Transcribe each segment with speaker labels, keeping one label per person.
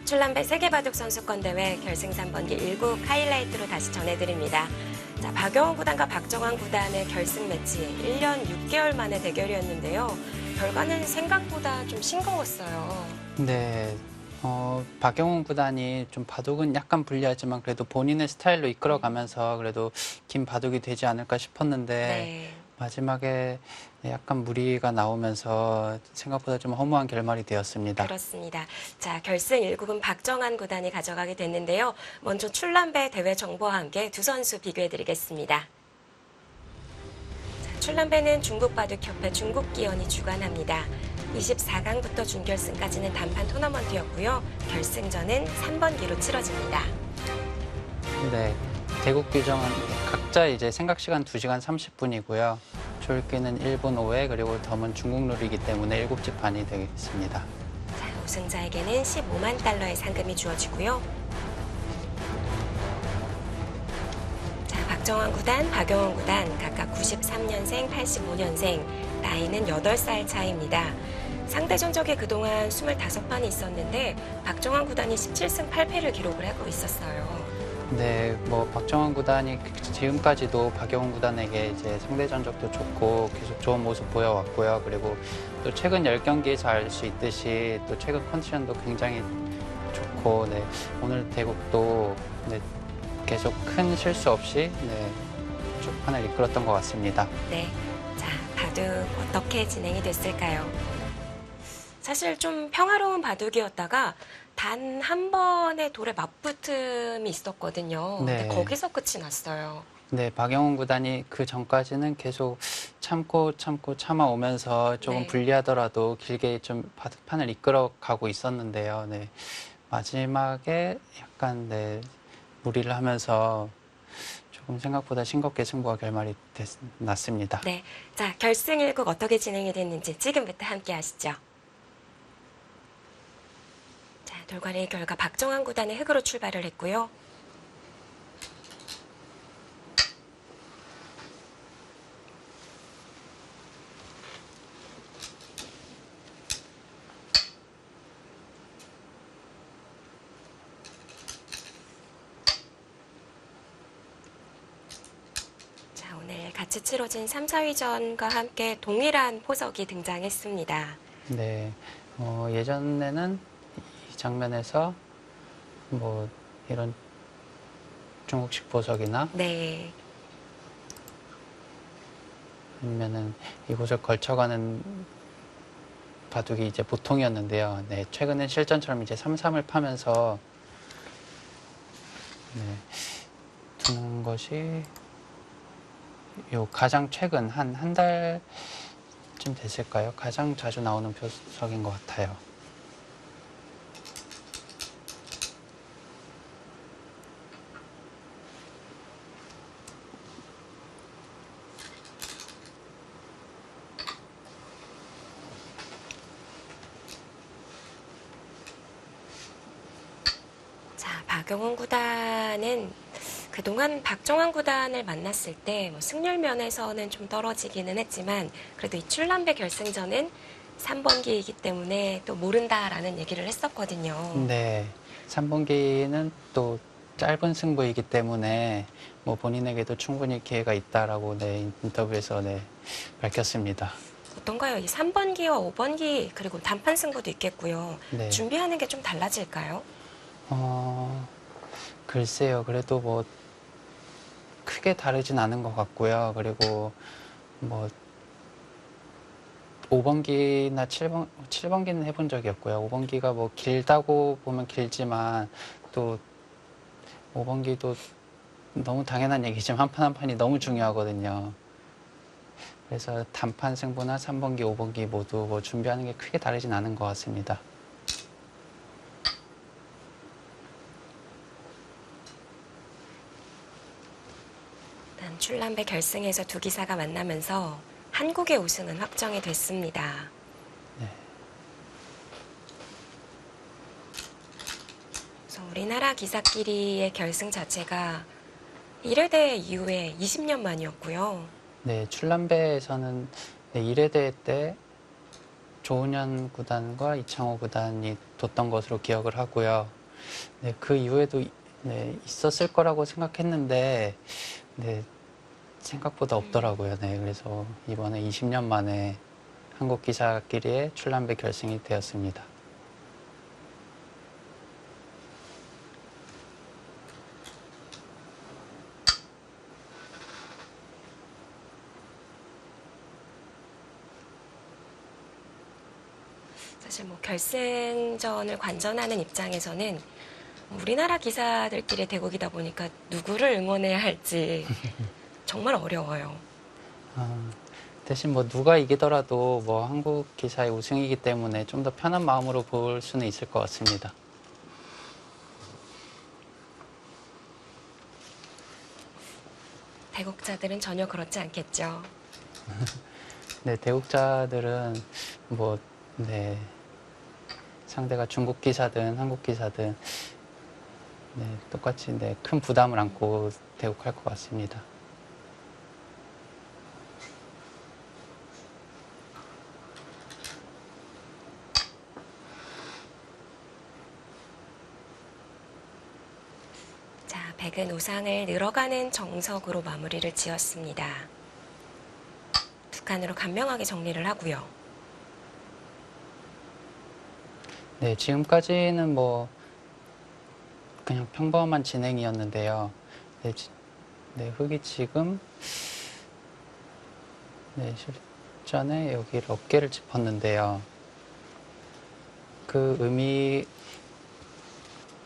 Speaker 1: 출란배 세계바둑 선수권 대회 결승 3번기 1국 하이라이트로 다시 전해드립니다. 자, 박영훈 구단과 박정환 구단의 결승 매치 1년 6개월 만의 대결이었는데요. 결과는 생각보다 좀 싱거웠어요.
Speaker 2: 네, 박영훈 구단이 좀 바둑은 약간 불리하지만 그래도 본인의 스타일로 이끌어가면서 그래도 긴 바둑이 되지 않을까 싶었는데
Speaker 1: 네.
Speaker 2: 마지막에 약간 무리가 나오면서 생각보다 좀 허무한 결말이 되었습니다.
Speaker 1: 그렇습니다. 자, 결승 1국은 박정환 구단이 가져가게 됐는데요. 먼저 출란배 대회 정보와 함께 두 선수 비교해드리겠습니다. 자, 출란배는 중국바둑협회 중국기원이 주관합니다. 24강부터 준결승까지는 단판 토너먼트였고요. 결승전은 3번기로 치러집니다.
Speaker 2: 네, 대국 규정은 각자 이제 생각 시간 2시간 30분이고요. 졸기는 1분 5회 그리고 덤은 중국 룰이기 때문에 7집 반이 되겠습니다.
Speaker 1: 자, 우승자에게는 15만 달러의 상금이 주어지고요. 자, 박정환 구단, 박영훈 구단 각각 93년생, 85년생, 나이는 8살 차이입니다. 상대 전적에 그동안 25판이 있었는데 박정환 구단이 17승 8패를 기록을 하고 있었어요.
Speaker 2: 네, 뭐 박정환 구단이 지금까지도 박영훈 구단에게 이제 상대 전적도 좋고 계속 좋은 모습 보여왔고요. 그리고 또 최근 10경기에서 알 수 있듯이 또 최근 컨디션도 굉장히 좋고, 네, 오늘 대국도 네, 계속 큰 실수 없이 네, 쭉 판을 이끌었던 것 같습니다.
Speaker 1: 네, 자, 바둑 어떻게 진행이 됐을까요? 사실 좀 평화로운 바둑이었다가 단 한 번의 돌에 맞붙음이 있었거든요.
Speaker 2: 네.
Speaker 1: 근데 거기서 끝이 났어요.
Speaker 2: 네, 박영훈 구단이 그 전까지는 계속 참고 참아오면서 조금
Speaker 1: 네.
Speaker 2: 불리하더라도 길게 좀 판을 이끌어가고 있었는데요. 네, 마지막에 약간 네, 무리를 하면서 조금 생각보다 싱겁게 승부가 결말이 났습니다.
Speaker 1: 네, 자, 결승 1국 어떻게 진행이 됐는지 지금부터 함께 하시죠. 자, 돌과리 결과 박정환 구단의 흑으로 출발을 했고요. 자, 오늘 같이 치러진 3, 4위전과 함께 동일한 포석이 등장했습니다.
Speaker 2: 네, 예전에는 이 장면에서 뭐 이런 중국식 보석이나
Speaker 1: 네,
Speaker 2: 아니면은 이곳을 걸쳐가는 바둑이 이제 보통이었는데요. 네, 최근엔 실전처럼 이제 3-3을 파면서 네, 두는 것이 요 가장 최근 한 달쯤 됐을까요? 가장 자주 나오는 표석인 것 같아요.
Speaker 1: 자, 박영훈 구단은 그동안 박정환 구단을 만났을 때 승률 면에서는 좀 떨어지기는 했지만 그래도 이 출란배 결승전은 3번기이기 때문에 또 모른다라는 얘기를 했었거든요.
Speaker 2: 네, 3분기는 또 짧은 승부이기 때문에 뭐 본인에게도 충분히 기회가 있다라고 네, 인터뷰에서 네, 밝혔습니다.
Speaker 1: 어떤가요? 이 3번기와 5번기 그리고 단판 승부도 있겠고요.
Speaker 2: 네.
Speaker 1: 준비하는 게 좀 달라질까요?
Speaker 2: 글쎄요. 그래도 뭐 크게 다르진 않은 것 같고요. 그리고 뭐 5번기나 7번기는 해본 적이 없고요. 5번기가 뭐 길다고 보면 길지만 또 5번기도 너무 당연한 얘기지만 한 판 한 판이 너무 중요하거든요. 그래서 단판 승부나 3번기, 5번기 모두 뭐 준비하는 게 크게 다르진 않은 것 같습니다.
Speaker 1: 일단 출란배 결승에서 두 기사가 만나면서 한국의 우승은 확정이 됐습니다.
Speaker 2: 네.
Speaker 1: 그래서 우리나라 기사끼리의 결승 자체가 1회대 이후에 20년 만이었고요.
Speaker 2: 네, 출란배에서는 네, 1회대 때 조은현 구단과 이창호 구단이 뒀던 것으로 기억을 하고요. 네, 그 이후에도 네, 있었을 거라고 생각했는데 네, 생각보다 없더라고요. 네, 그래서 이번에 20년 만에 한국 기사끼리의 출란배 결승이 되었습니다.
Speaker 1: 사실 뭐 결승전을 관전하는 입장에서는 우리나라 기사들끼리 대국이다 보니까 누구를 응원해야 할지 정말 어려워요.
Speaker 2: 대신 뭐 누가 이기더라도 뭐 한국 기사의 우승이기 때문에 좀 더 편한 마음으로 볼 수는 있을 것 같습니다.
Speaker 1: 대국자들은 전혀 그렇지 않겠죠.
Speaker 2: 네, 대국자들은 뭐, 네, 상대가 중국 기사든 한국 기사든 네, 똑같이 네, 큰 부담을 안고 대국할 것 같습니다.
Speaker 1: 자, 백은 우상을 늘어가는 정석으로 마무리를 지었습니다. 두 칸으로 간명하게 정리를 하고요.
Speaker 2: 네, 지금까지는 뭐 그냥 평범한 진행이었는데요. 네, 네, 흑이 지금 네, 실전에 여기를 어깨를 짚었는데요. 그 의미,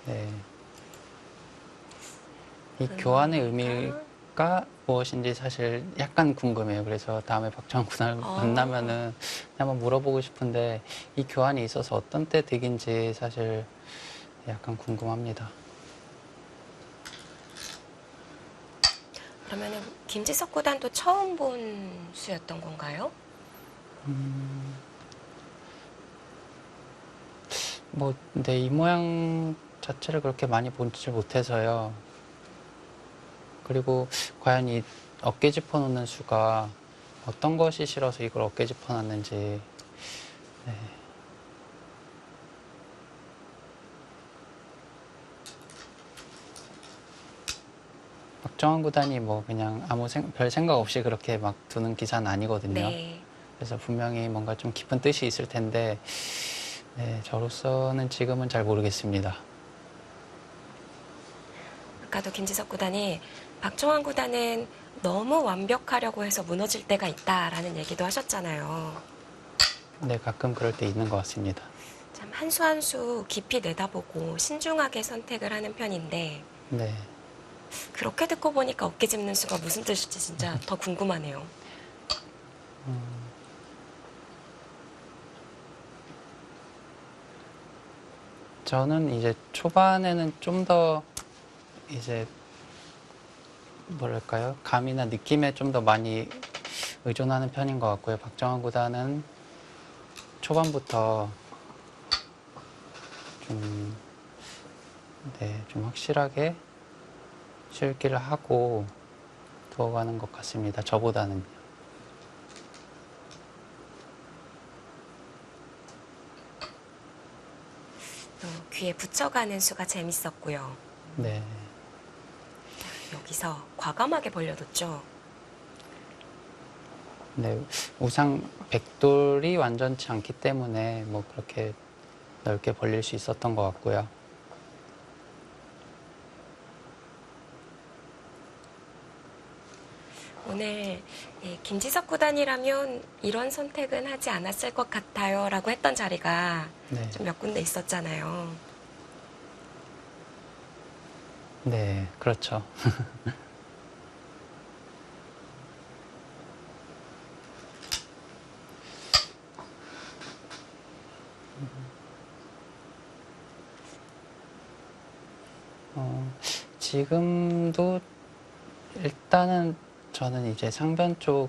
Speaker 2: 네, 이 교환의 의미가 무엇인지 사실 약간 궁금해요. 그래서 다음에 박정환 군을 만나면은 한번 물어보고 싶은데 이 교환이 있어서 어떤 때 득인지 사실 약간 궁금합니다.
Speaker 1: 그러면은 김지석 구단도 처음 본 수였던 건가요?
Speaker 2: 뭐, 근데 이 모양 자체를 그렇게 많이 보지 못해서요. 그리고 과연 이 어깨 짚어놓는 수가 어떤 것이 싫어서 이걸 어깨 짚어놨는지. 네. 박정환 구단이 뭐 그냥 별 생각 없이 그렇게 막 두는 기사는 아니거든요.
Speaker 1: 네.
Speaker 2: 그래서 분명히 뭔가 좀 깊은 뜻이 있을 텐데, 네, 저로서는 지금은 잘 모르겠습니다.
Speaker 1: 아까도 김지석 구단이 박정환 구단은 너무 완벽하려고 해서 무너질 때가 있다라는 얘기도 하셨잖아요.
Speaker 2: 네, 가끔 그럴 때 있는 것 같습니다.
Speaker 1: 참 한 수 한 수 깊이 내다보고 신중하게 선택을 하는 편인데
Speaker 2: 네.
Speaker 1: 그렇게 듣고 보니까 어깨 짚는 수가 무슨 뜻일지 진짜 더 궁금하네요.
Speaker 2: 저는 이제 초반에는 좀 더 이제 뭐랄까요? 감이나 느낌에 좀 더 많이 의존하는 편인 것 같고요. 박정환 구단은 초반부터 좀, 네, 좀 확실하게 실기를 하고 두어가는 것 같습니다. 저보다는.
Speaker 1: 또 귀에 붙여가는 수가 재밌었고요.
Speaker 2: 네.
Speaker 1: 여기서 과감하게 벌려뒀죠.
Speaker 2: 네, 우상 백돌이 완전치 않기 때문에 뭐 그렇게 넓게 벌릴 수 있었던 것 같고요.
Speaker 1: 오늘 김지석 구단이라면 이런 선택은 하지 않았을 것 같아요 라고 했던 자리가
Speaker 2: 네.
Speaker 1: 좀 몇 군데 있었잖아요.
Speaker 2: 네, 그렇죠. 지금도 일단은 저는 이제 상변 쪽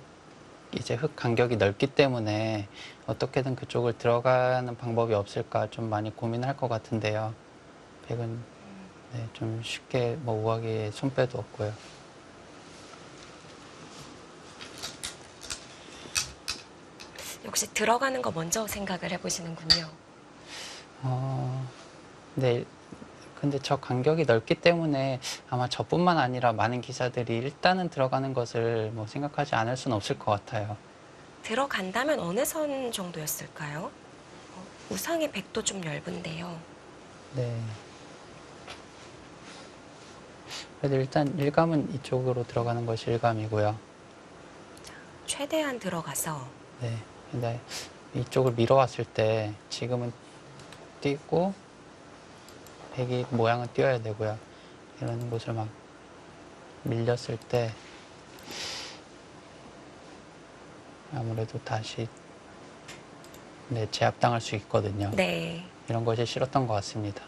Speaker 2: 이제 흙 간격이 넓기 때문에 어떻게든 그쪽을 들어가는 방법이 없을까 좀 많이 고민할 것 같은데요. 백은 네, 좀 쉽게 뭐 우하기에 손빼도 없고요.
Speaker 1: 역시 들어가는 거 먼저 생각을 해보시는군요.
Speaker 2: 네, 근데 저 간격이 넓기 때문에 아마 저뿐만 아니라 많은 기사들이 일단은 들어가는 것을 뭐 생각하지 않을 수는 없을 것 같아요.
Speaker 1: 들어간다면 어느 선 정도였을까요? 우상의 백도 좀 얇은데요.
Speaker 2: 네. 그래도 일단 일감은 이쪽으로 들어가는 것이 일감이고요.
Speaker 1: 최대한 들어가서
Speaker 2: 네. 근데 이쪽을 밀어왔을 때 지금은 뛰고 백이 모양은 띄어야 되고요. 이런 곳을 막 밀렸을 때 아무래도 다시 네, 제압당할 수 있거든요.
Speaker 1: 네.
Speaker 2: 이런 것이 싫었던 것 같습니다.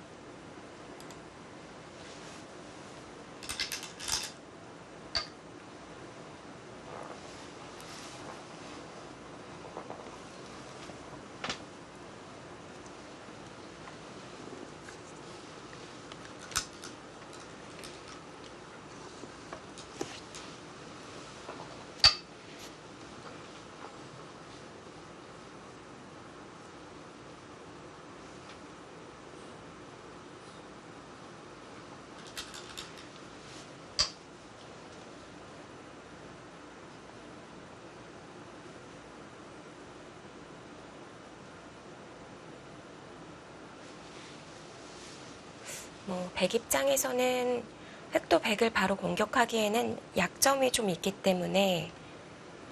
Speaker 1: 백 입장에서는 흑도 백을 바로 공격하기에는 약점이 좀 있기 때문에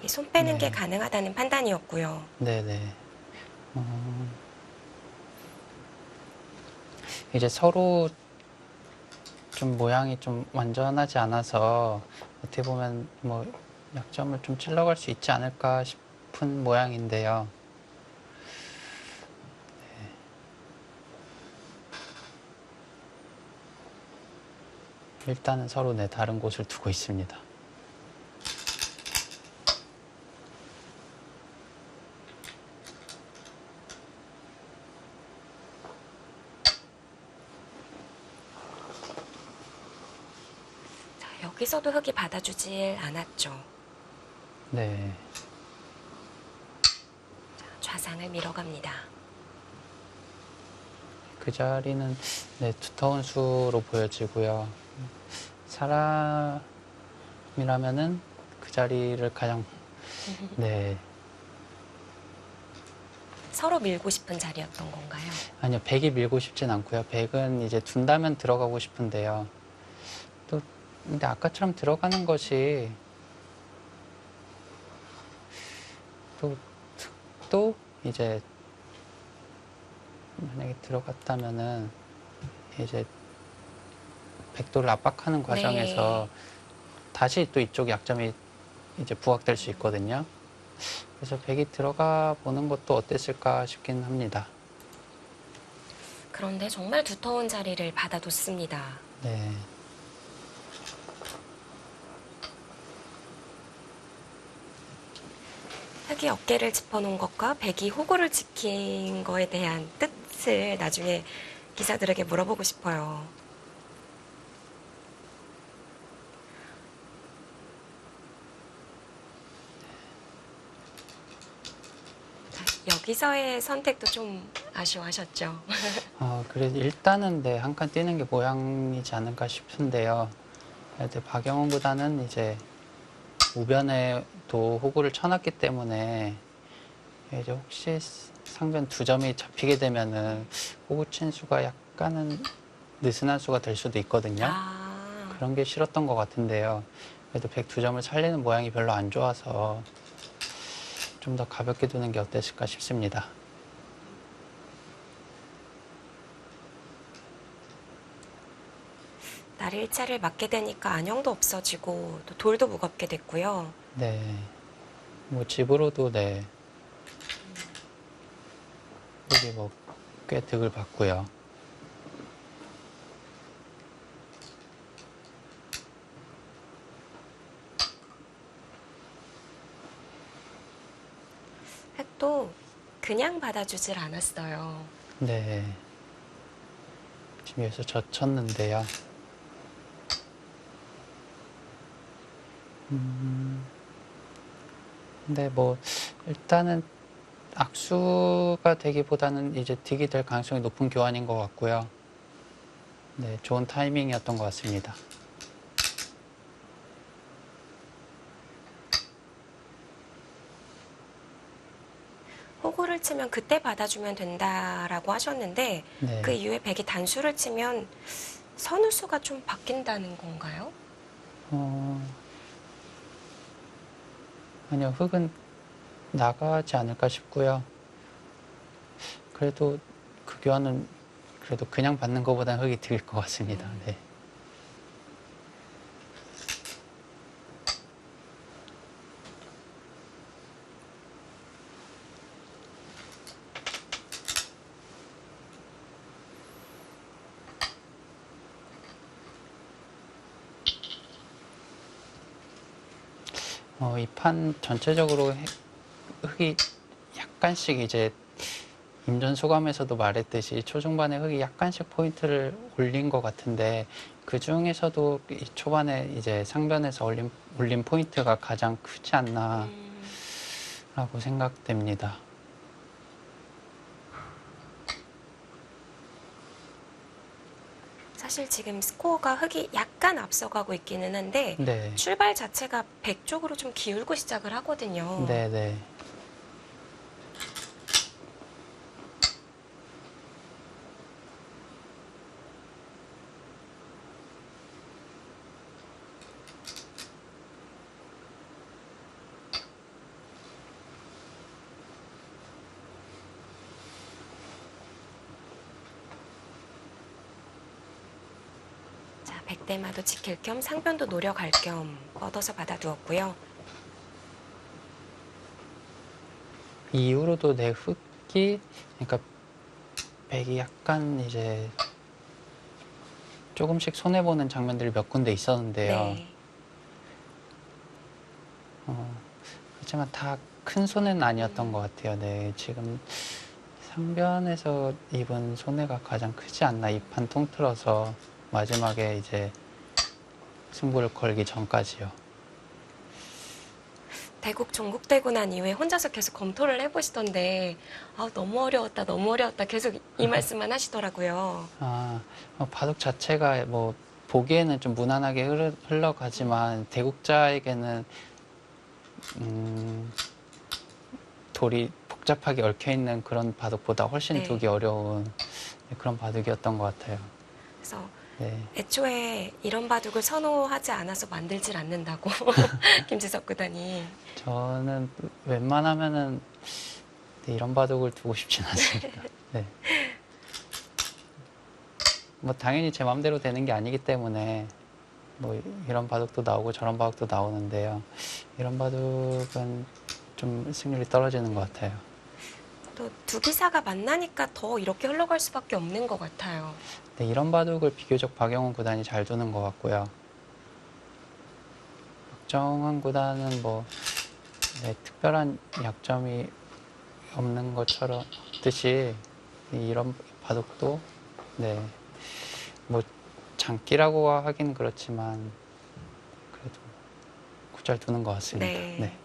Speaker 1: 손 빼는
Speaker 2: 네.
Speaker 1: 게 가능하다는 판단이었고요.
Speaker 2: 네네. 이제 서로 좀 모양이 좀 완전하지 않아서 어떻게 보면 뭐 약점을 좀 찔러갈 수 있지 않을까 싶은 모양인데요. 일단은 서로 네, 다른 곳을 두고 있습니다.
Speaker 1: 자, 여기서도 흑이 받아주질 않았죠.
Speaker 2: 네.
Speaker 1: 자, 좌상을 밀어갑니다.
Speaker 2: 그 자리는 네, 두터운 수로 보여지고요. 사람이라면은 그 자리를 가장 네.
Speaker 1: 서로 밀고 싶은 자리였던 건가요?
Speaker 2: 아니요, 백이 밀고 싶진 않고요. 백은 이제 둔다면 들어가고 싶은데요. 또 근데 아까처럼 들어가는 것이 또 이제 만약에 들어갔다면은 이제 백도를 압박하는 과정에서 다시 또 이쪽 약점이 이제 부각될 수 있거든요. 그래서 백이 들어가 보는 것도 어땠을까 싶긴 합니다.
Speaker 1: 그런데 정말 두터운 자리를 받아뒀습니다.
Speaker 2: 네.
Speaker 1: 흑이 어깨를 짚어놓은 것과 백이 호구를 지킨 거에 대한 뜻을 나중에 기사들에게 물어보고 싶어요. 자, 여기서의 선택도 좀 아쉬워하셨죠?
Speaker 2: 그래도 일단은 네, 한 칸 뛰는 게 모양이지 않을까 싶은데요. 근데 박영훈 구단은 이제 우변에도 호구를 쳐놨기 때문에 이제 혹시 상변 두 점이 잡히게 되면은 호구 친 수가 약간은 느슨한 수가 될 수도 있거든요.
Speaker 1: 아,
Speaker 2: 그런 게 싫었던 것 같은데요. 그래도 백 두 점을 살리는 모양이 별로 안 좋아서 좀 더 가볍게 두는 게 어땠을까 싶습니다.
Speaker 1: 날 일자를 맞게 되니까 안형도 없어지고 또 돌도 무겁게 됐고요.
Speaker 2: 네. 뭐 집으로도 네. 여기 뭐 꽤 득을 봤고요.
Speaker 1: 흑도 그냥 받아주질 않았어요.
Speaker 2: 네. 지금 여기서 젖혔는데요. 근데 뭐 일단은 악수가 되기보다는 이제 득이 될 가능성이 높은 교환인 것 같고요. 네, 좋은 타이밍이었던 것 같습니다.
Speaker 1: 호구를 치면 그때 받아주면 된다라고 하셨는데
Speaker 2: 네.
Speaker 1: 그 이후에 백이 단수를 치면 선우수가 좀 바뀐다는 건가요?
Speaker 2: 아니요, 흙은 나가지 않을까 싶고요. 그래도 그 교환은 그래도 그냥 받는 것보다는 흙이 들 것 같습니다. 네. 이 판 전체적으로 흙이 약간씩 이제 임전 소감에서도 말했듯이 초중반에 흙이 약간씩 포인트를 올린 것 같은데 그 중에서도 이 초반에 이제 상변에서 올린 포인트가 가장 크지 않나라고 생각됩니다.
Speaker 1: 사실 지금 스코어가 흙이 약간 앞서가고 있기는 한데
Speaker 2: 네,
Speaker 1: 출발 자체가 백 쪽으로 좀 기울고 시작을 하거든요.
Speaker 2: 네, 네.
Speaker 1: 자, 백대마도 지킬 겸 상변도 노려갈 겸 뻗어서 받아두었고요.
Speaker 2: 이후로도 내 흙이 그러니까 백이 약간 이제 조금씩 손해 보는 장면들이 몇 군데 있었는데요.
Speaker 1: 네.
Speaker 2: 하지만 다 큰 손해는 아니었던 것 같아요. 네, 지금 상변에서 입은 손해가 가장 크지 않나 이 판 통틀어서 마지막에 이제 승부를 걸기 전까지요.
Speaker 1: 대국 종국되고 난 이후에 혼자서 계속 검토를 해보시던데 너무 어려웠다, 너무 어려웠다 계속 이 말씀만 하시더라고요.
Speaker 2: 바둑 자체가 뭐 보기에는 좀 무난하게 흘러가지만 대국자에게는 돌이 복잡하게 얽혀있는 그런 바둑보다 훨씬
Speaker 1: 네.
Speaker 2: 두기 어려운 그런 바둑이었던 것 같아요.
Speaker 1: 그래서
Speaker 2: 네.
Speaker 1: 애초에 이런 바둑을 선호하지 않아서 만들질 않는다고 김지석 구단이.
Speaker 2: 저는 웬만하면은 이런 바둑을 두고 싶진 않습니다. 네. 뭐 당연히 제 마음대로 되는 게 아니기 때문에 뭐 이런 바둑도 나오고 저런 바둑도 나오는데요. 이런 바둑은 좀 승률이 떨어지는 것 같아요.
Speaker 1: 또 두 기사가 만나니까 더 이렇게 흘러갈 수밖에 없는 것 같아요.
Speaker 2: 네, 이런 바둑을 비교적 박영훈 구단이 잘 두는 것 같고요. 박정환 구단은 뭐 네, 특별한 약점이 없는 것처럼 듯이 이런 바둑도 네, 뭐 장기라고 하긴 그렇지만 그래도 잘 두는 것 같습니다.
Speaker 1: 네.
Speaker 2: 네.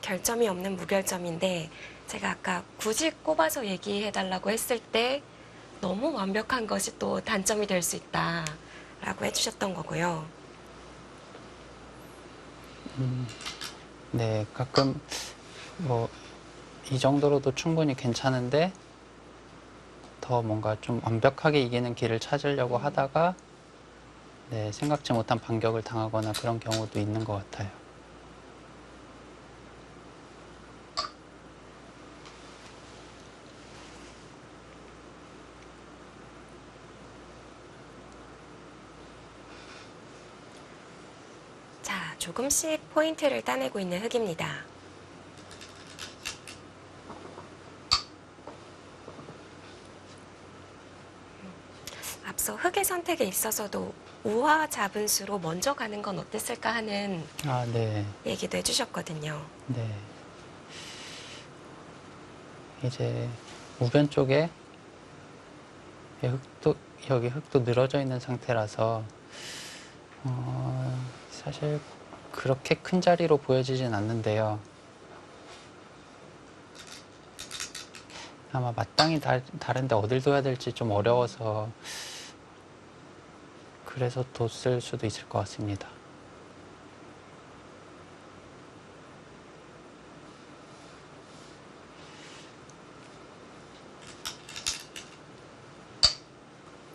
Speaker 1: 결점이 없는 무결점인데 제가 아까 굳이 꼽아서 얘기해달라고 했을 때 너무 완벽한 것이 또 단점이 될 수 있다라고 해주셨던 거고요.
Speaker 2: 네, 가끔 뭐 이 정도로도 충분히 괜찮은데 더 뭔가 좀 완벽하게 이기는 길을 찾으려고 하다가 네, 생각지 못한 반격을 당하거나 그런 경우도 있는 것 같아요.
Speaker 1: 자, 조금씩 포인트를 따내고 있는 흙입니다. 앞서 흙의 선택에 있어서도 우화 잡은 수로 먼저 가는 건 어땠을까 하는
Speaker 2: 네.
Speaker 1: 얘기도 해주셨거든요.
Speaker 2: 네. 이제 우변 쪽에 여기 흙도 늘어져 있는 상태라서 사실 그렇게 큰 자리로 보여지진 않는데요. 아마 마땅히 다른데 어딜 둬야 될지 좀 어려워서 그래서 뒀을 수도 있을 것 같습니다.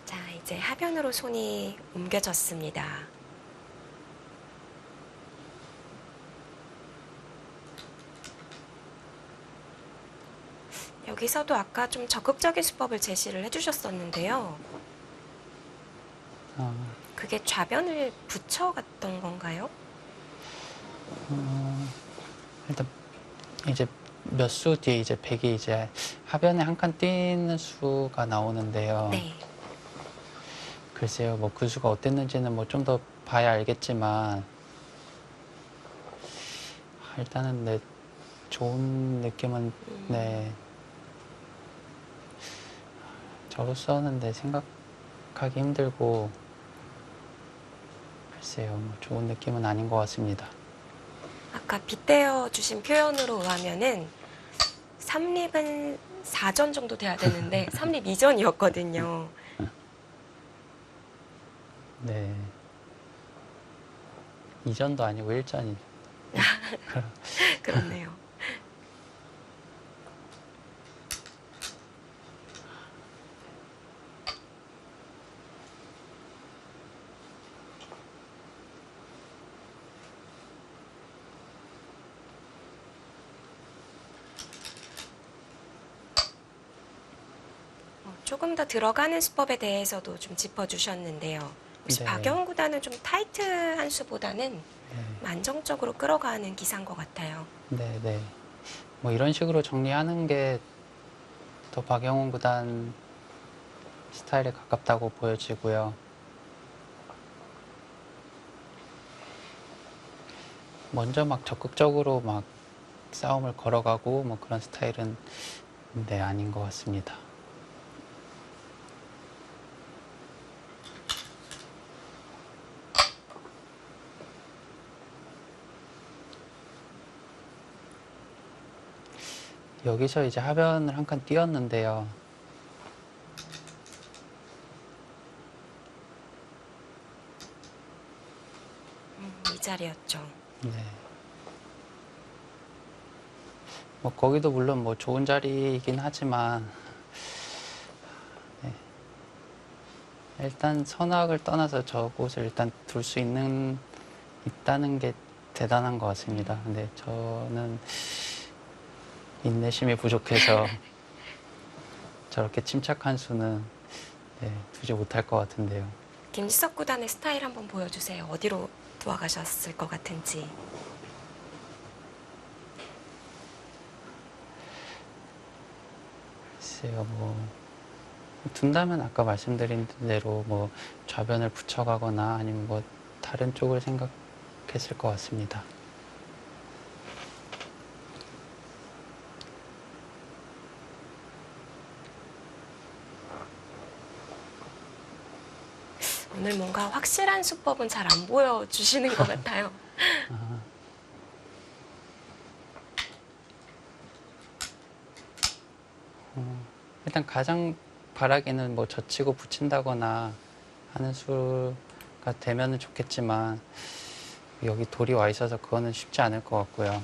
Speaker 1: 자, 이제 하변으로 손이 옮겨졌습니다. 여기서도 아까 좀 적극적인 수법을 제시를 해주셨었는데요. 그게 좌변을 붙여갔던 건가요?
Speaker 2: 일단 이제 몇 수 뒤에 이제 백이 이제 하변에 한 칸 띄는 수가 나오는데요.
Speaker 1: 네.
Speaker 2: 글쎄요, 뭐 그 수가 어땠는지는 뭐 좀 더 봐야 알겠지만 일단은 네, 좋은 느낌은 네. 저로서는 네, 생각하기 힘들고 글쎄요, 뭐 좋은 느낌은 아닌 것 같습니다.
Speaker 1: 아까 빗대어 주신 표현으로 의하면은 3립은 4전 정도 돼야 되는데 3립 이전이었거든요.
Speaker 2: 네. 이전도 아니고 일전이.
Speaker 1: 그렇네요. 조금 더 들어가는 수법에 대해서도 좀 짚어주셨는데요. 혹시
Speaker 2: 네.
Speaker 1: 박영훈 구단은 좀 타이트한 수보다는
Speaker 2: 네.
Speaker 1: 안정적으로 끌어가는 기사인 것 같아요.
Speaker 2: 네, 네. 뭐 이런 식으로 정리하는 게 더 박영훈 구단 스타일에 가깝다고 보여지고요. 먼저 막 적극적으로 막 싸움을 걸어가고 뭐 그런 스타일은 네, 아닌 것 같습니다. 여기서 이제 하변을 한 칸 띄웠는데요.
Speaker 1: 이 자리였죠.
Speaker 2: 네. 뭐 거기도 물론 뭐 좋은 자리이긴 하지만 네. 일단 선악을 떠나서 저곳을 일단 둘 수 있다는 게 대단한 것 같습니다. 근데 저는 인내심이 부족해서 저렇게 침착한 수는 네, 두지 못할 것 같은데요.
Speaker 1: 김지석 구단의 스타일 한번 보여주세요. 어디로 도와가셨을 것 같은지.
Speaker 2: 글쎄요, 뭐 둔다면 아까 말씀드린 대로 뭐 좌변을 붙여가거나 아니면 뭐 다른 쪽을 생각했을 것 같습니다.
Speaker 1: 오늘 뭔가 확실한 수법은 잘 안 보여주시는 것 같아요.
Speaker 2: 일단 가장 바라기는 뭐 젖히고 붙인다거나 하는 수가 되면은 좋겠지만 여기 돌이 와 있어서 그거는 쉽지 않을 것 같고요.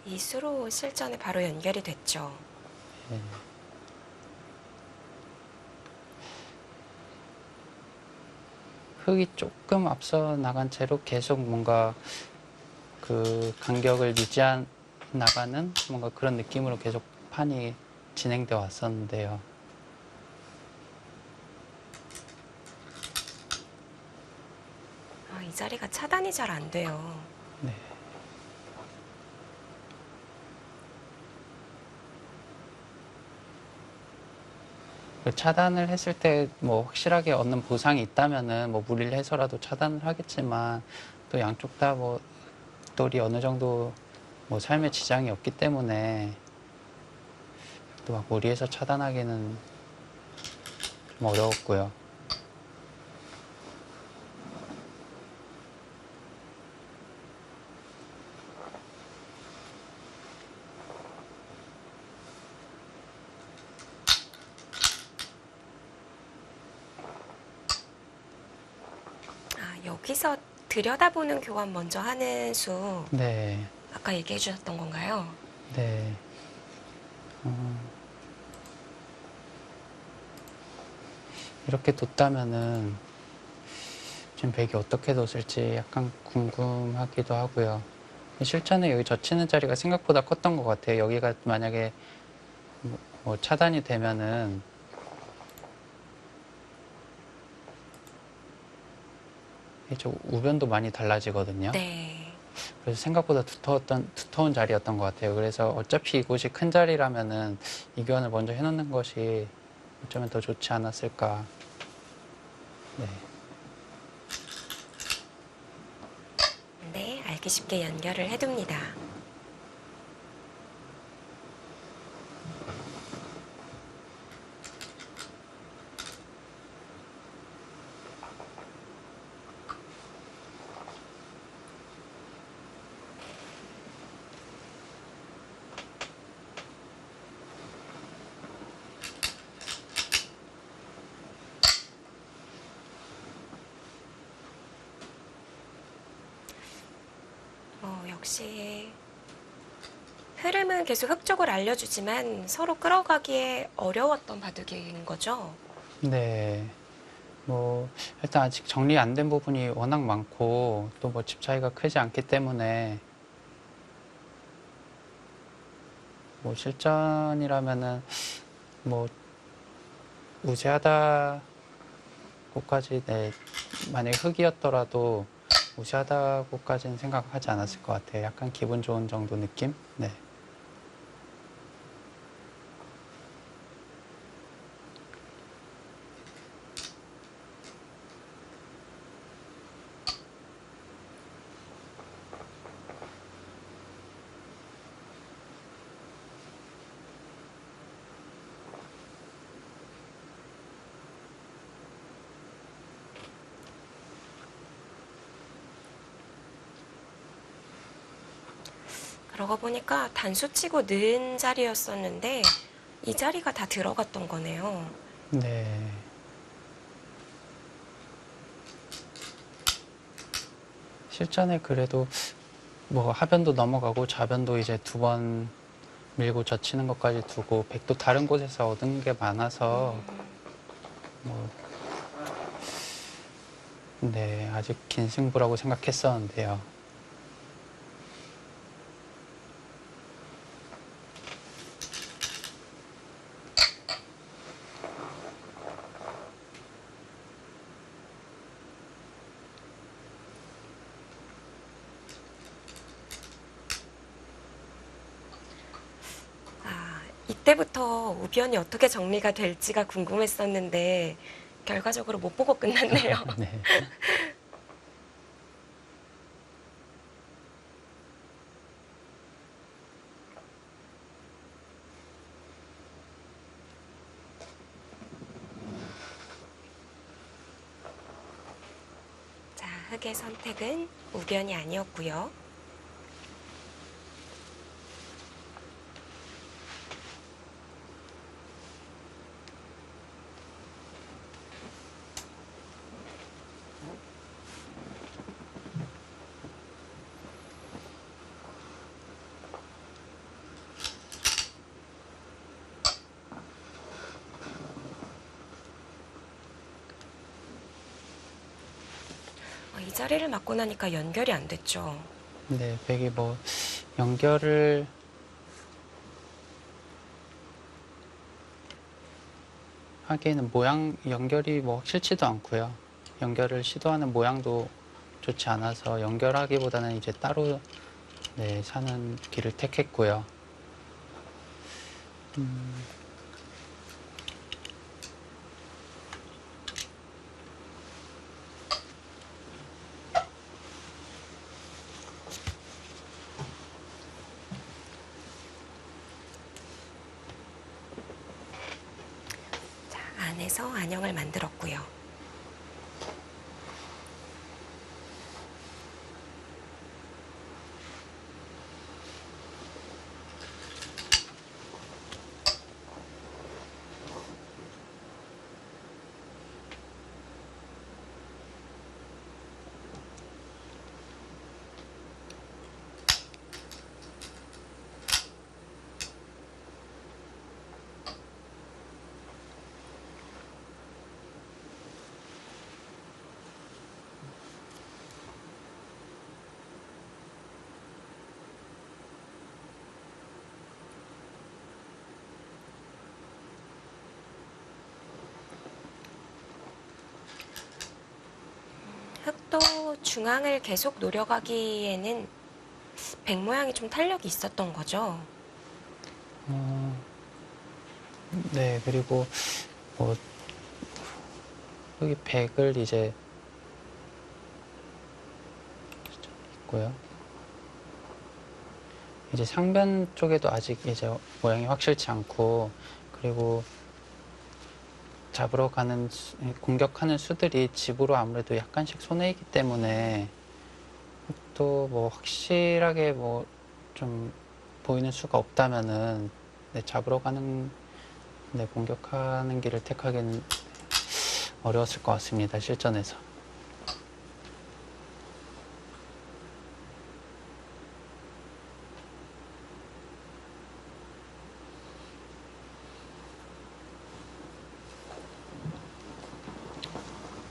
Speaker 1: 이 수로 실전에 바로 연결이 됐죠.
Speaker 2: 예. 흙이 조금 앞서 나간 채로 계속 뭔가 그 간격을 유지한 나가는 뭔가 그런 느낌으로 계속 판이 진행돼 왔었는데요.
Speaker 1: 이 자리가 차단이 잘 안 돼요.
Speaker 2: 네. 그 차단을 했을 때 뭐 확실하게 얻는 보상이 있다면은 뭐 무리를 해서라도 차단을 하겠지만 또 양쪽 다 뭐 똘이 어느 정도 뭐 삶에 지장이 없기 때문에 또 막 무리해서 차단하기는 좀 어려웠고요.
Speaker 1: 아, 여기서 들여다보는 교환 먼저 하는 수
Speaker 2: 네,
Speaker 1: 아까 얘기해 주셨던 건가요?
Speaker 2: 네. 이렇게 뒀다면은 지금 백이 어떻게 뒀을지 약간 궁금하기도 하고요. 실전에 여기 젖히는 자리가 생각보다 컸던 것 같아요. 여기가 만약에 뭐 차단이 되면은 저 우변도 많이 달라지거든요.
Speaker 1: 네.
Speaker 2: 그래서 생각보다 두터운 자리였던 것 같아요. 그래서 어차피 이곳이 큰 자리라면은 이 교환을 먼저 해놓는 것이 어쩌면 더 좋지 않았을까. 네.
Speaker 1: 네, 알기 쉽게 연결을 해둡니다. 역시 흐름은 계속 흑쪽을 알려주지만 서로 끌어가기에 어려웠던 바둑인 거죠.
Speaker 2: 네. 뭐 일단 아직 정리 안 된 부분이 워낙 많고 또 뭐 집 차이가 크지 않기 때문에 뭐 실전이라면은 뭐 무시하다고까지 네, 만약에 흑이었더라도 무시하다고까지는 생각하지 않았을 것 같아요. 약간 기분 좋은 정도 느낌? 네.
Speaker 1: 그러고 보니까 단수치고 는 자리였었는데 이 자리가 다 들어갔던 거네요.
Speaker 2: 네. 실전에 그래도 뭐 하변도 넘어가고 좌변도 이제 2번 밀고 젖히는 것까지 두고 백도 다른 곳에서 얻은 게 많아서 뭐 네, 아직 긴 승부라고 생각했었는데요.
Speaker 1: 아, 이때부터 우변이 어떻게 정리가 될지가 궁금했었는데 결과적으로 못 보고 끝났네요.
Speaker 2: 네.
Speaker 1: 자, 흑의 선택은 우변이 아니었고요. 이 자리를 맞고 나니까 연결이 안 됐죠.
Speaker 2: 네, 백이 뭐 연결을 하기에는 연결이 뭐 싫지도 않고요. 연결을 시도하는 모양도 좋지 않아서 연결하기보다는 이제 따로 네, 사는 길을 택했고요.
Speaker 1: 구단에서 안영을 만들었고요. 흑도 중앙을 계속 노려가기에는 백 모양이 좀 탄력이 있었던 거죠.
Speaker 2: 네, 그리고 뭐 여기 백을 이제 있고요. 이제 상변 쪽에도 아직 이제 모양이 확실치 않고, 그리고 잡으러 가는 공격하는 수들이 집으로 아무래도 약간씩 손해이기 때문에 또 뭐 확실하게 뭐 좀 보이는 수가 없다면은 네, 잡으러 가는 네, 공격하는 길을 택하기는 어려웠을 것 같습니다. 실전에서.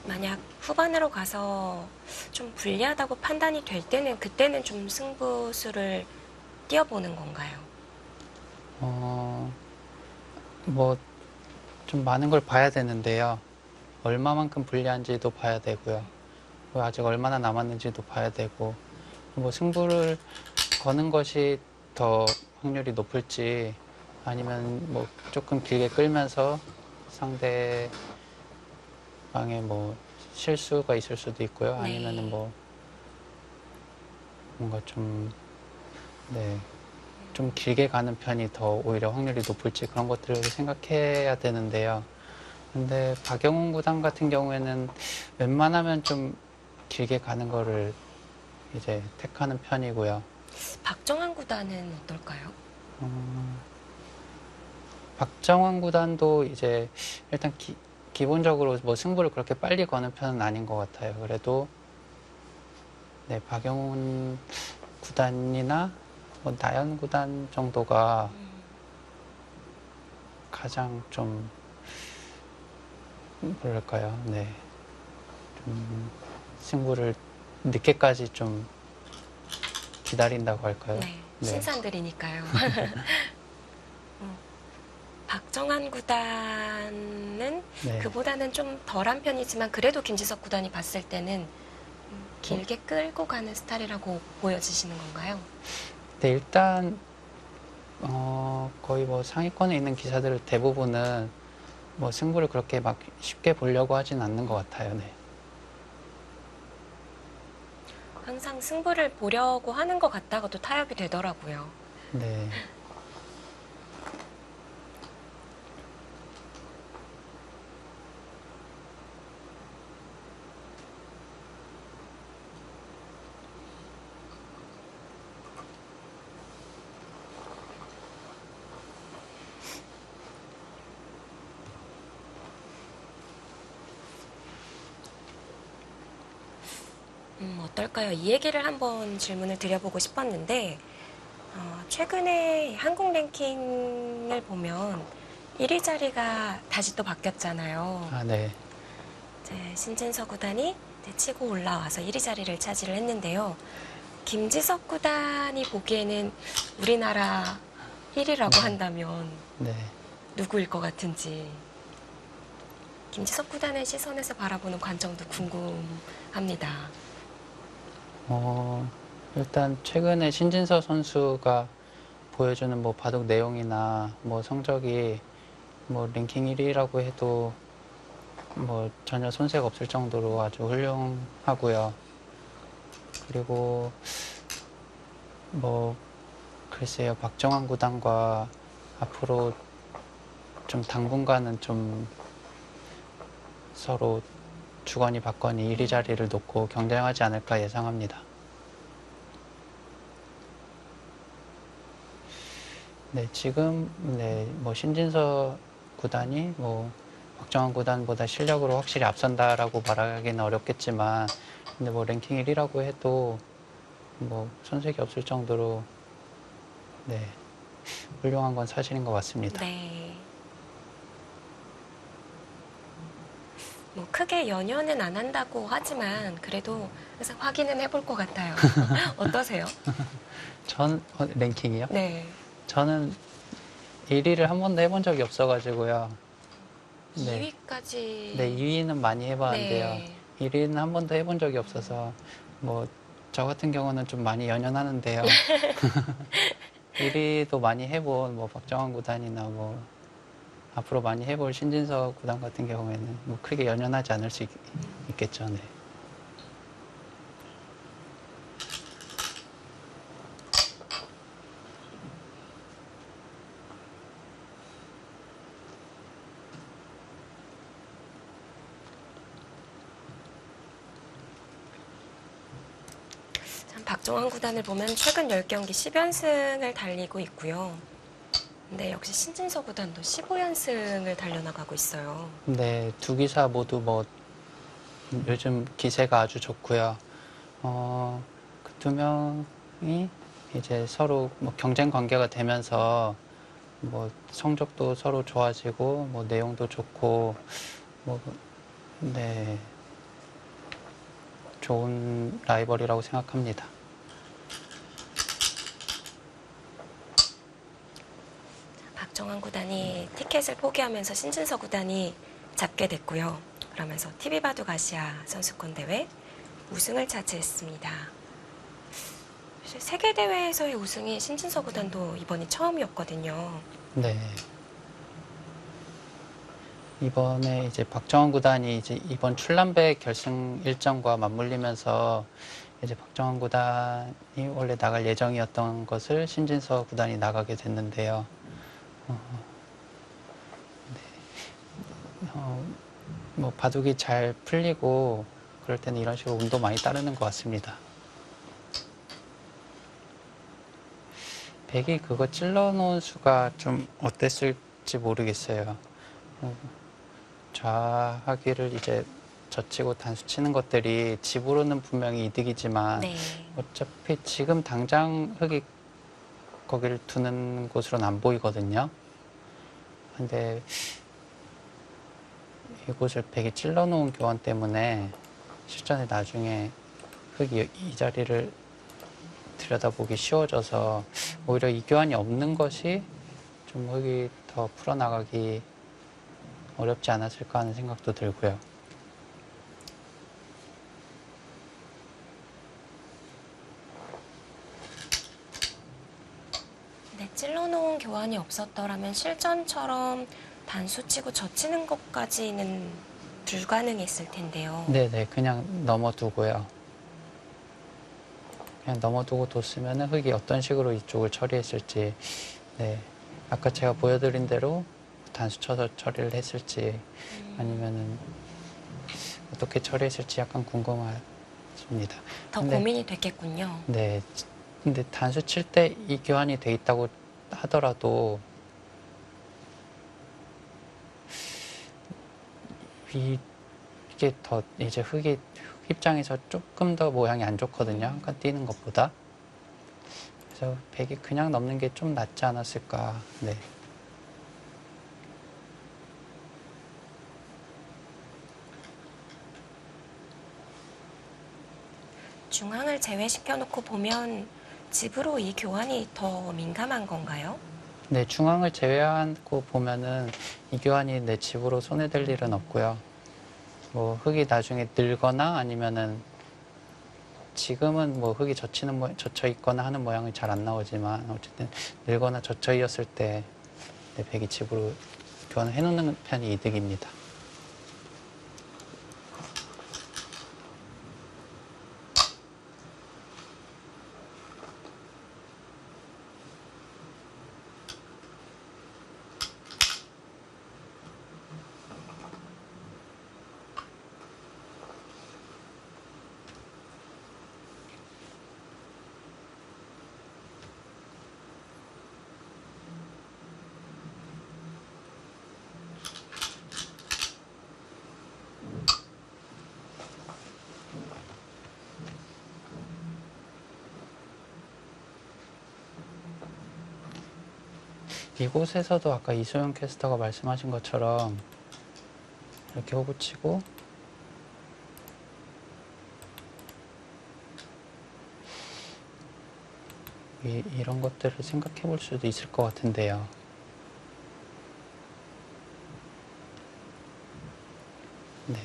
Speaker 1: 만약 후반으로 가서 좀 불리하다고 판단이 될 때는 그때는 좀 승부수를 띄워보는 건가요?
Speaker 2: 뭐 좀 많은 걸 봐야 되는데요. 얼마만큼 불리한지도 봐야 되고요. 뭐 아직 얼마나 남았는지도 봐야 되고, 뭐 승부를 거는 것이 더 확률이 높을지, 아니면 뭐 조금 길게 끌면서 상대방의 뭐 실수가 있을 수도 있고요. 아니면은 뭐 뭔가 좀, 네, 좀 길게 가는 편이 더 오히려 확률이 높을지, 그런 것들을 생각해야 되는데요. 근데 박영훈 구단 같은 경우에는 웬만하면 좀 길게 가는 거를 이제 택하는 편이고요.
Speaker 1: 박정환 구단은 어떨까요?
Speaker 2: 박정환 구단도 이제 일단 기본적으로 뭐 승부를 그렇게 빨리 거는 편은 아닌 것 같아요. 그래도 네, 박영훈 구단이나 뭐 나연 구단 정도가 가장 좀 뭐랄까요, 네, 좀 승부를 늦게까지 좀 기다린다고 할까요?
Speaker 1: 네,
Speaker 2: 네.
Speaker 1: 신산들이니까요. 박정환 구단은
Speaker 2: 네.
Speaker 1: 그보다는 좀 덜한 편이지만 그래도 김지석 구단이 봤을 때는 길게 끌고 가는 스타일이라고 보여지시는 건가요?
Speaker 2: 네, 일단 거의 뭐 상위권에 있는 기사들 대부분은 뭐 승부를 그렇게 막 쉽게 보려고 하진 않는 것 같아요. 네.
Speaker 1: 항상 승부를 보려고 하는 것 같다가도 타협이 되더라고요.
Speaker 2: 네.
Speaker 1: 어떨까요? 이 얘기를 한번 질문을 드려보고 싶었는데 최근에 한국 랭킹을 보면 1위 자리가 다시 또 바뀌었잖아요.
Speaker 2: 아, 네.
Speaker 1: 이제 신진서 구단이 이제 치고 올라와서 1위 자리를 차지를 했는데요. 김지석 구단이 보기에는 우리나라 1위라고 한다면
Speaker 2: 네.
Speaker 1: 누구일 것 같은지 김지석 구단의 시선에서 바라보는 관점도 궁금합니다.
Speaker 2: 일단 최근에 신진서 선수가 보여주는 뭐 바둑 내용이나 뭐 성적이 뭐 랭킹 1위라고 해도 뭐 전혀 손색 없을 정도로 아주 훌륭하고요. 그리고 뭐 글쎄요, 박정환 구단과 앞으로 좀 당분간은 좀 서로 주거니 받거니 이리저리를 놓고 경쟁하지 않을까 예상합니다. 네, 지금 뭐 신진서 구단이 뭐 박정환 구단보다 실력으로 확실히 앞선다라고 말하기는 어렵겠지만, 근데 뭐 랭킹 1위라고 해도 뭐 손색이 없을 정도로 네, 훌륭한 건 사실인 것 같습니다.
Speaker 1: 네. 뭐 크게 연연은 안 한다고 하지만 그래도 항상 확인은 해볼 것 같아요. 어떠세요?
Speaker 2: 랭킹이요?
Speaker 1: 네.
Speaker 2: 저는 1위를 한 번도 해본 적이 없어가지고요. 네.
Speaker 1: 2위까지.
Speaker 2: 네, 2위는 많이 해봤는데요.
Speaker 1: 네.
Speaker 2: 1위는 한 번도 해본 적이 없어서 뭐 저 같은 경우는 좀 많이 연연하는데요. 1위도 많이 해본 뭐 박정환 구단이나 뭐 앞으로 많이 해볼 신진서 구단 같은 경우에는 뭐 크게 연연하지 않을 수 있겠죠. 네.
Speaker 1: 참 박정환 구단을 보면 최근 10경기 10연승을 달리고 있고요. 근데 역시 신진서 구단도 15연승을 달려나가고 있어요.
Speaker 2: 네, 두 기사 모두 뭐 요즘 기세가 아주 좋고요. 그 두 명이 이제 서로 뭐 경쟁 관계가 되면서 뭐 성적도 서로 좋아지고 뭐 내용도 좋고 뭐 네, 좋은 라이벌이라고 생각합니다.
Speaker 1: 박정환 구단이 티켓을 포기하면서 신진서 구단이 잡게 됐고요. 그러면서 TV바둑 아시아 선수권 대회 우승을 차지했습니다. 사실 세계대회에서의 우승이 신진서 구단도 이번이 처음이었거든요.
Speaker 2: 네. 이번에 이제 박정환 구단이 이제 이번 출란배 결승 일정과 맞물리면서 이제 박정환 구단이 원래 나갈 예정이었던 것을 신진서 구단이 나가게 됐는데요. 뭐 바둑이 잘 풀리고 그럴 때는 이런 식으로 운도 많이 따르는 것 같습니다. 백이 그거 찔러놓은 수가 좀 어땠을지 모르겠어요. 좌하기를 이제 젖히고 단수 치는 것들이 집으로는 분명히 이득이지만
Speaker 1: 네.
Speaker 2: 어차피 지금 당장 흙이 거기를 두는 곳으로는 안 보이거든요. 근데 이곳을 백이 찔러놓은 교환 때문에 실전에 나중에 흙이 이 자리를 들여다보기 쉬워져서 오히려 이 교환이 없는 것이 좀 흙이 더 풀어나가기 어렵지 않았을까 하는 생각도 들고요.
Speaker 1: 네, 찔러놓은 교환이 없었더라면 실전처럼 단수 치고 젖히는 것까지는 불가능했을 텐데요.
Speaker 2: 네네, 그냥 넘어두고요. 그냥 넘어두고 뒀으면 흙이 어떤 식으로 이쪽을 처리했을지, 네, 아까 제가 보여드린 대로 단수 쳐서 처리를 했을지 아니면은 어떻게 처리했을지 약간 궁금합니다.
Speaker 1: 더
Speaker 2: 근데,
Speaker 1: 고민이 됐겠군요.
Speaker 2: 네, 근데 단수 칠 때 이 교환이 돼 있다고 하더라도 이게 더 이제 흙 입장에서 조금 더 모양이 안 좋거든요. 한칸 뛰는 것보다. 그래서 백이 그냥 넘는 게 좀 낫지 않았을까. 네.
Speaker 1: 중앙을 제외시켜 놓고 보면 집으로 이 교환이 더 민감한 건가요?
Speaker 2: 네, 중앙을 제외하고 보면은 이 교환이 내 집으로 손해될 일은 없고요. 뭐 흙이 나중에 늘거나 아니면은 지금은 뭐 흙이 젖혀 있거나 하는 모양이 잘 안 나오지만 어쨌든 늘거나 젖혀 있었을 때 내 백이 집으로 교환을 해놓는 편이 이득입니다. 이곳에서도 아까 이소영 캐스터가 말씀하신 것처럼 이렇게 호구 치고 이런 것들을 생각해 볼 수도 있을 것 같은데요. 네.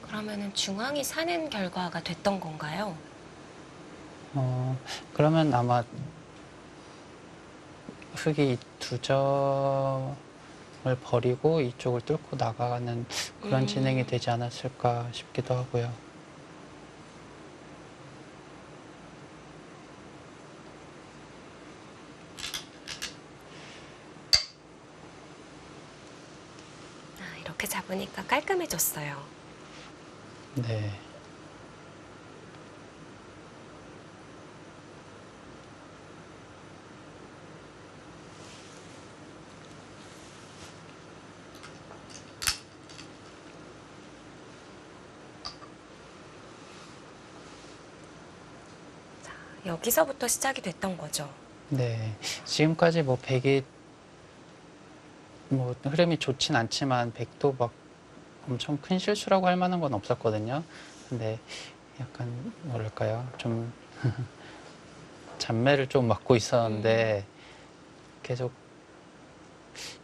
Speaker 1: 그러면은 중앙이 사는 결과가 됐던 건가요?
Speaker 2: 그러면 아마 흙이 두 점을 버리고 이쪽을 뚫고 나가는 그런 진행이 되지 않았을까 싶기도 하고요.
Speaker 1: 이렇게 잡으니까 깔끔해졌어요.
Speaker 2: 네.
Speaker 1: 여기서부터 시작이 됐던 거죠.
Speaker 2: 네. 지금까지 뭐 백이 뭐 흐름이 좋진 않지만 백도 막 엄청 큰 실수라고 할 만한 건 없었거든요. 근데 약간 뭐랄까요? 좀 잔매를 좀 맞고 있었는데 계속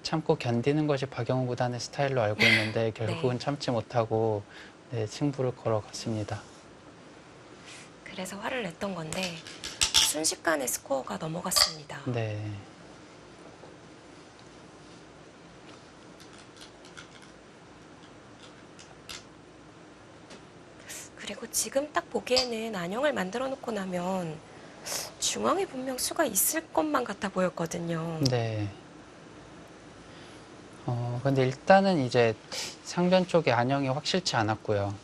Speaker 2: 참고 견디는 것이 박영호 구단의 스타일로 알고 있는데 결국은 참지 못하고 네, 승부를 걸어갔습니다.
Speaker 1: 그래서 화를 냈던 건데 순식간에 스코어가 넘어갔습니다.
Speaker 2: 네.
Speaker 1: 그리고 지금 딱 보기에는 안형을 만들어 놓고 나면 중앙에 분명 수가 있을 것만 같아 보였거든요.
Speaker 2: 네. 근데 일단은 이제 상변 쪽에 안형이 확실치 않았고요.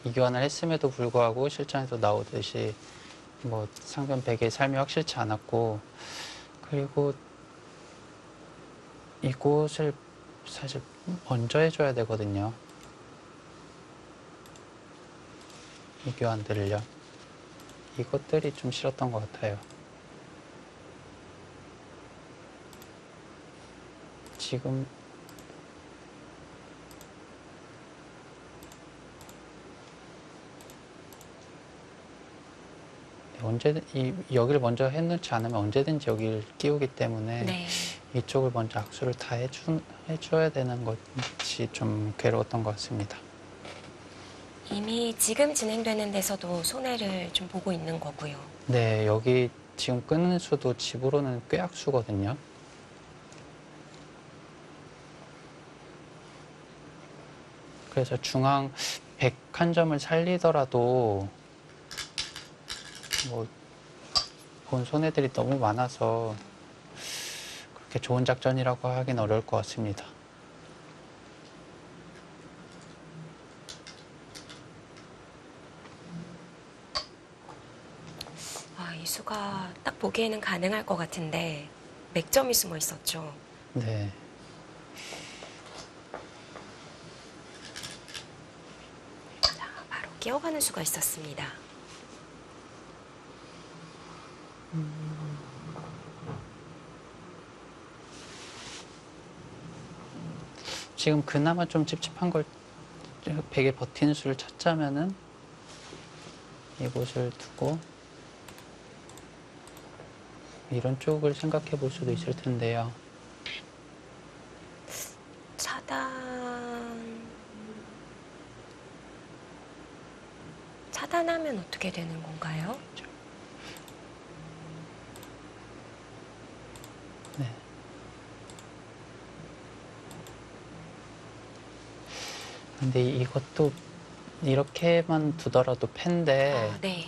Speaker 2: 이교환을 했음에도 불구하고 실전에서 나오듯이 뭐 상변 백의 삶이 확실치 않았고, 그리고 이곳을 사실 먼저 해줘야 되거든요. 이 교환들을요. 이것들이 좀 싫었던 것 같아요. 지금 언제든 여기를 먼저 해놓지 않으면 언제든지 여기를 끼우기 때문에
Speaker 1: 네.
Speaker 2: 이쪽을 먼저 악수를 다 해줘야 되는 것이 좀 괴로웠던 것 같습니다.
Speaker 1: 이미 지금 진행되는 데서도 손해를 좀 보고 있는 거고요.
Speaker 2: 네, 여기 지금 끊는 수도 집으로는 꽤 악수거든요. 그래서 중앙 101점을 살리더라도 뭐 본 손해들이 너무 많아서 그렇게 좋은 작전이라고 하긴 어려울 것 같습니다.
Speaker 1: 이 수가 딱 보기에는 가능할 것 같은데 맥점이 숨어 있었죠.
Speaker 2: 네.
Speaker 1: 자, 바로 끼어가는 수가 있었습니다.
Speaker 2: 지금 그나마 좀 찝찝한 걸 베개 버티는 수를 찾자면은 이곳을 두고 이런 쪽을 생각해 볼 수도 있을 텐데요.
Speaker 1: 차단하면 어떻게 되는 건가요?
Speaker 2: 네. 근데 이것도 이렇게만 두더라도 패인데
Speaker 1: 네.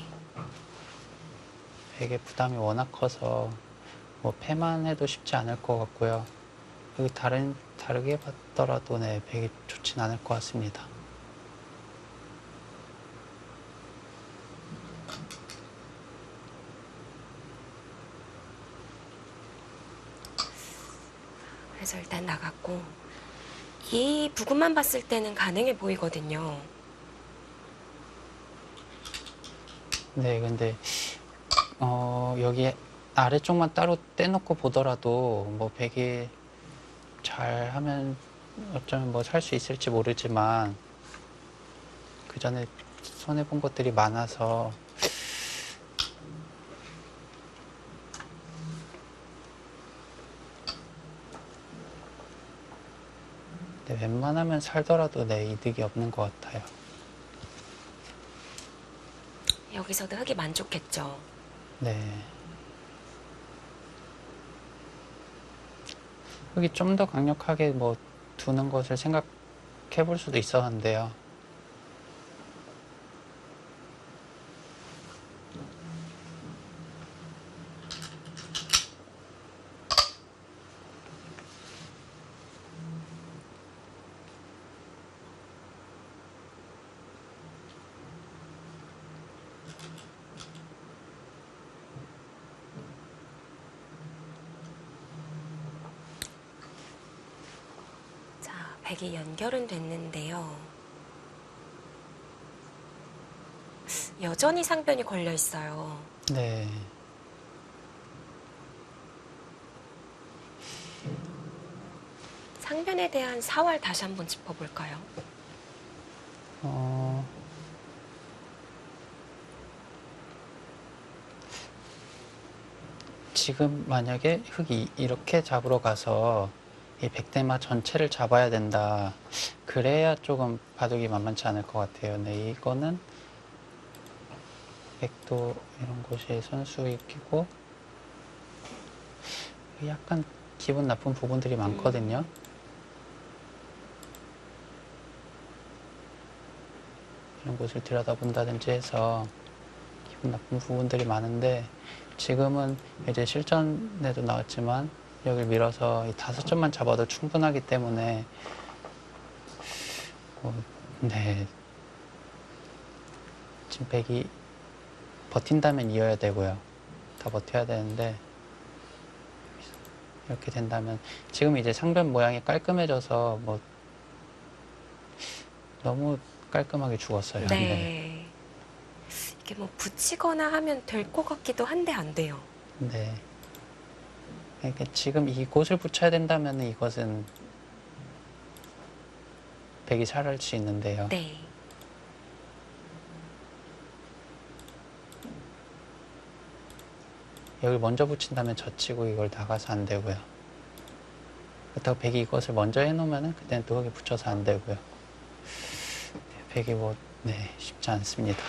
Speaker 2: 베개 부담이 워낙 커서 뭐 패만 해도 쉽지 않을 것 같고요. 여기 다르게 봤더라도 네, 베개 좋진 않을 것 같습니다.
Speaker 1: 그래서 일단 나갔고 이 부분만 봤을 때는 가능해 보이거든요.
Speaker 2: 네, 근데 여기 아래쪽만 따로 떼놓고 보더라도 뭐 백이 잘하면 어쩌면 뭐 살 수 있을지 모르지만 그 전에 손해본 것들이 많아서 네, 웬만하면 살더라도 네, 이득이 없는 것 같아요.
Speaker 1: 여기서도 흑이 만족했죠.
Speaker 2: 네. 흑이 좀 더 강력하게 뭐 두는 것을 생각해 볼 수도 있었는데요.
Speaker 1: 자, 백이 연결은 됐는데요. 여전히 상변이 걸려 있어요.
Speaker 2: 네.
Speaker 1: 상변에 대한 사활 다시 한번 짚어볼까요?
Speaker 2: 지금 만약에 흑이 이렇게 잡으러 가서 이 백대마 전체를 잡아야 된다. 그래야 조금 바둑이 만만치 않을 것 같아요. 네, 이거는 백도 이런 곳이 선수 끼고 약간 기분 나쁜 부분들이 많거든요. 이런 곳을 들여다본다든지 해서 기분 나쁜 부분들이 많은데 지금은 이제 실전에도 나왔지만 여기를 밀어서 이 5점만 잡아도 충분하기 때문에 네, 지금 백이 버틴다면 이어야 되고요. 다 버텨야 되는데 이렇게 된다면 지금 이제 상변 모양이 깔끔해져서 뭐 너무 깔끔하게 죽었어요.
Speaker 1: 네. 이게 뭐 붙이거나 하면 될 것 같기도 한데 안 돼요.
Speaker 2: 네. 그러니까 지금 이곳을 붙여야 된다면 이것은 백이 살할 수 있는데요.
Speaker 1: 네.
Speaker 2: 여기 먼저 붙인다면 젖히고 이걸 나가서 안 되고요. 그렇다고 백이 이것을 먼저 해놓으면 그때는 또 여기 붙여서 안 되고요. 백이 뭐, 네, 쉽지 않습니다.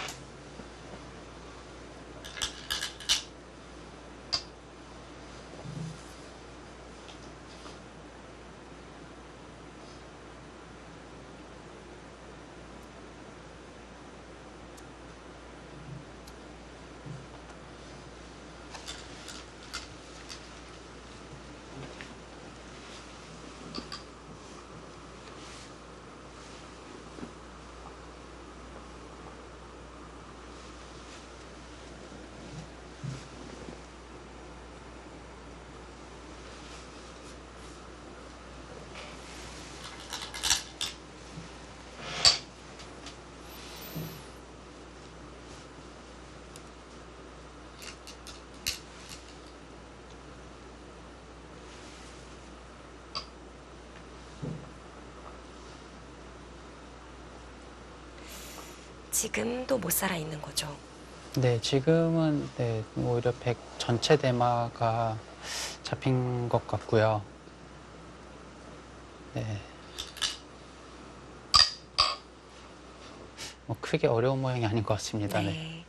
Speaker 1: 지금도 못 살아 있는 거죠.
Speaker 2: 네, 지금은 네, 오히려 백 전체 대마가 잡힌 것 같고요. 네. 뭐 크게 어려운 모양이 아닌 것 같습니다. 네.
Speaker 1: 네.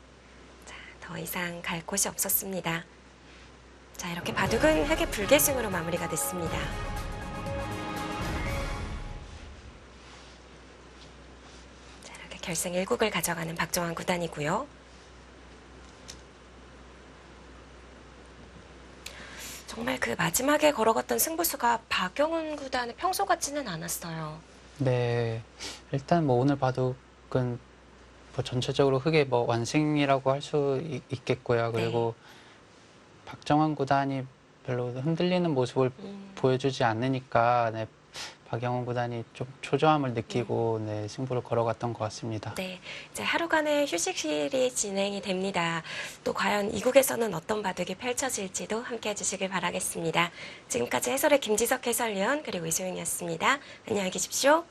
Speaker 1: 자, 더 이상 갈 곳이 없었습니다. 자, 이렇게 바둑은 흑의 불계승으로 마무리가 됐습니다. 자, 이렇게 결승 1국을 가져가는 박정환 구단이고요. 정말 그 마지막에 걸어갔던 승부수가 박영훈 구단의 평소 같지는 않았어요.
Speaker 2: 네, 일단 뭐 오늘 바둑은 뭐 전체적으로 흑의 뭐 완승이라고 할 수 있겠고요. 그리고 박정환 구단이 별로 흔들리는 모습을 보여주지 않으니까 네, 박영훈 구단이 좀 초조함을 느끼고 네, 승부를 걸어갔던 것 같습니다.
Speaker 1: 네, 이제 하루간의 휴식실이 진행이 됩니다. 또 과연 이국에서는 어떤 바둑이 펼쳐질지도 함께 해주시길 바라겠습니다. 지금까지 해설의 김지석 해설위원 그리고 이소영이었습니다. 안녕히 계십시오.